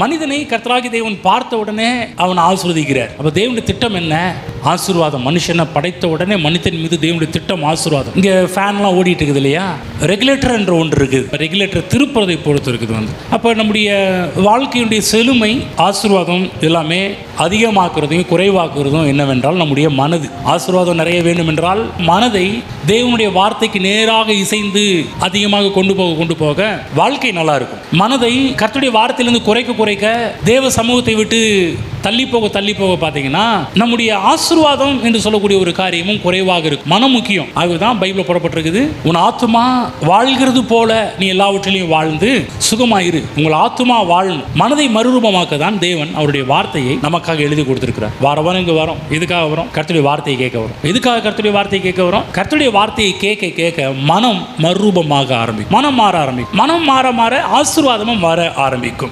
மனிதனை கர்த்தராகிய தேவன் பார்த்த உடனே அவன் ஆசீர்வதிக்கிறார். அப்ப தேவனுடைய திட்டம் என்ன? ஆசீர்வாதம். மனுஷனை படைத்த உடனே மனிதன் மீது தேவனுடைய திட்டம் ஆசீர்வாதம். இங்க ஃபேன்லாம் ஓடிட்டு இருக்குது இல்லையா, ரெகுலேட்டர் என்ற ஒன்று இருக்குது. ரெகுலேட்டர் திருப்புறதை பொறுத்து இருக்குது. அப்ப நம்முடைய வாழ்க்கையுடைய செழுமை ஆசீர்வாதம் எல்லாமே அதிகமாக்குறதையும் குறைவாக்குறதும் என்னவென்றால் நம்முடைய மனது. ஆசீர்வாதம் நிறைய வேண்டும் என்றால் மனதை தேவனுடைய வார்த்தைக்கு நேராக இசைந்து அதிகமாக கொண்டு போக வாழ்க்கை நல்லா இருக்கும். மனதை கர்த்தருடைய வார்த்தையிலிருந்து குறைக்க தேவ சமூகத்தை விட்டு தள்ளி போக பார்த்தீங்கன்னா நம்முடைய ஆசீர்வாதம் என்று சொல்லக்கூடிய ஒரு காரியமும் குறைவாக இருக்கும். மனம் முக்கியம். அதுதான் பைபிள் போடப்பட்டிருக்குது, உன் ஆத்துமா வாழ்கிறது போல நீ எல்லாவற்றிலையும் வாழ்ந்து சுகமாயிரு. உங்கள் ஆத்துமா வாழணும். மனதை மறுரூபமாக்க தான் தேவன் அவருடைய வார்த்தையை நமக்காக எழுதி கொடுத்திருக்கிறார். வாரம் இங்க வரோம். எதுக்காக வரோம்? கர்த்தருடைய வார்த்தையை கேட்க வரோம். எதுக்காக கர்த்தருடைய வார்த்தையை கேட்க வரோம்? கர்த்தருடைய வார்த்தையை கேட்க மனம் மறுரூபமாக ஆரம்பிக்கும். மனம் மாற ஆரம்பிக்கும். மனம் மாற ஆசீர்வாதமும் வர ஆரம்பிக்கும்.